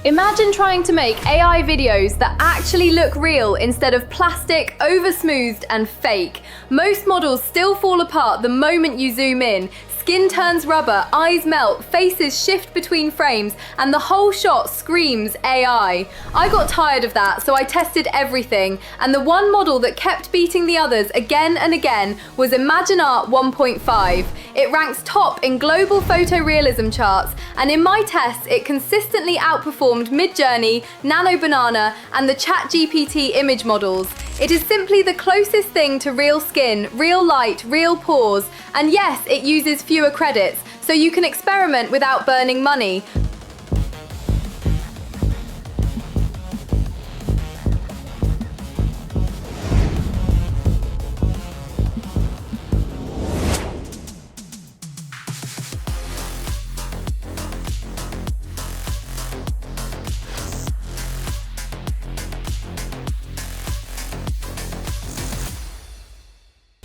Imagine trying to make AI videos that actually look real instead of plastic, over-smoothed and fake. Most models still fall apart the moment you zoom in. Skin turns rubber, eyes melt, faces shift between frames, and the whole shot screams AI. I got tired of that, so I tested everything, and the one model that kept beating the others again and again was ImagineArt 1.5. It ranks top in global photorealism charts, and in my tests it consistently outperformed Midjourney, Nano Banana, and the ChatGPT image models. It is simply the closest thing to real skin, real light, real pores, and yes, it uses fewer credits, so you can experiment without burning money.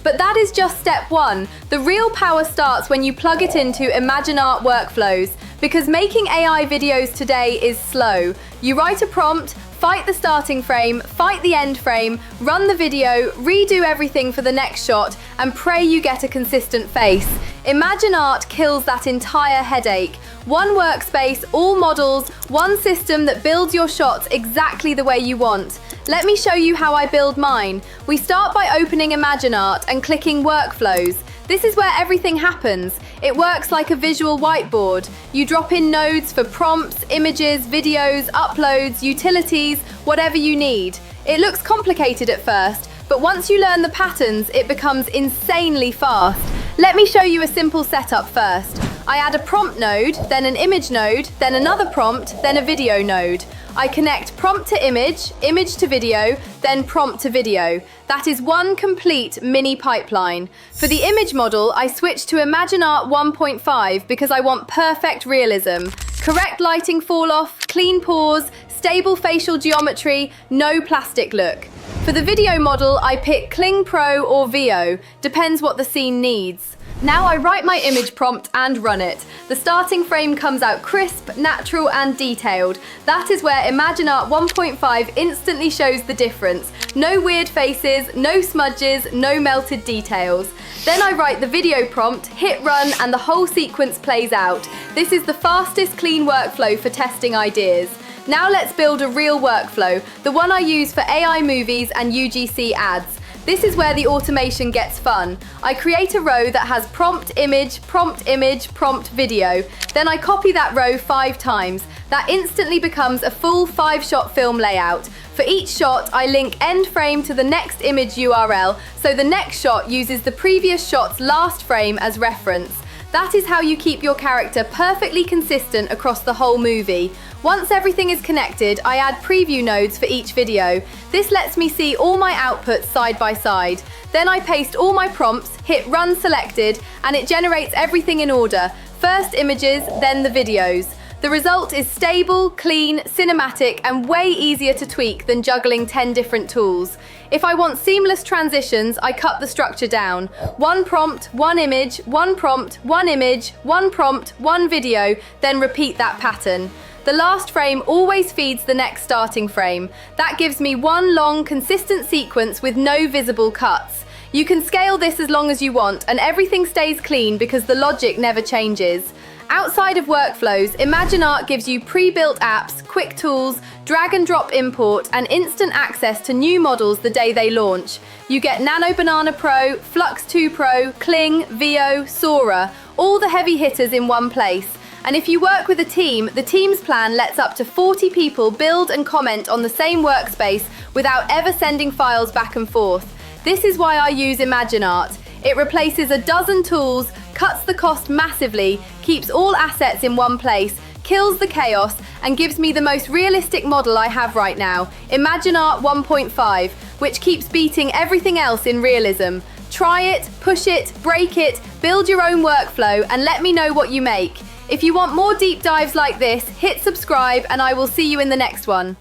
But that is just step one. The real power starts when you plug it into ImagineArt Workflows, because making AI videos today is slow. You write a prompt, fight the starting frame, fight the end frame, run the video, redo everything for the next shot, and pray you get a consistent face. ImagineArt kills that entire headache. One workspace, all models, one system that builds your shots exactly the way you want. Let me show you how I build mine. We start by opening ImagineArt and clicking Workflows. This is where everything happens. It works like a visual whiteboard. You drop in nodes for prompts, images, videos, uploads, utilities, whatever you need. It looks complicated at first, but once you learn the patterns, it becomes insanely fast. Let me show you a simple setup first. I add a prompt node, then an image node, then another prompt, then a video node. I connect prompt to image, image to video, then prompt to video. That is one complete mini pipeline. For the image model, I switch to ImagineArt 1.5 because I want perfect realism. Correct lighting fall off, clean pores, stable facial geometry, no plastic look. For the video model, I pick Kling Pro or VO, depends what the scene needs. Now I write my image prompt and run it. The starting frame comes out crisp, natural and detailed. That is where ImagineArt 1.5 instantly shows the difference. No weird faces, no smudges, no melted details. Then I write the video prompt, hit run, and the whole sequence plays out. This is the fastest clean workflow for testing ideas. Now let's build a real workflow, the one I use for AI movies and UGC ads. This is where the automation gets fun. I create a row that has prompt, image, prompt, video. Then I copy that row 5 times. That instantly becomes a full 5-shot film layout. For each shot, I link end frame to the next image URL, so the next shot uses the previous shot's last frame as reference. That is how you keep your character perfectly consistent across the whole movie. Once everything is connected, I add preview nodes for each video. This lets me see all my outputs side by side. Then I paste all my prompts, hit run selected, and it generates everything in order. First images, then the videos. The result is stable, clean, cinematic, and way easier to tweak than juggling 10 different tools. If I want seamless transitions, I cut the structure down. One prompt, one image, one prompt, one image, one prompt, one video, then repeat that pattern. The last frame always feeds the next starting frame. That gives me one long, consistent sequence with no visible cuts. You can scale this as long as you want, and everything stays clean because the logic never changes. Outside of workflows, ImagineArt gives you pre-built apps, quick tools, drag and drop import, and instant access to new models the day they launch. You get Nano Banana Pro, Flux 2 Pro, Kling, VO, Sora, all the heavy hitters in one place. And if you work with a team, the team's plan lets up to 40 people build and comment on the same workspace without ever sending files back and forth. This is why I use ImagineArt. It replaces a dozen tools, cuts the cost massively, keeps all assets in one place, kills the chaos, and gives me the most realistic model I have right now, ImagineArt 1.5, which keeps beating everything else in realism. Try it, push it, break it, build your own workflow, and let me know what you make. If you want more deep dives like this, hit subscribe, and I will see you in the next one.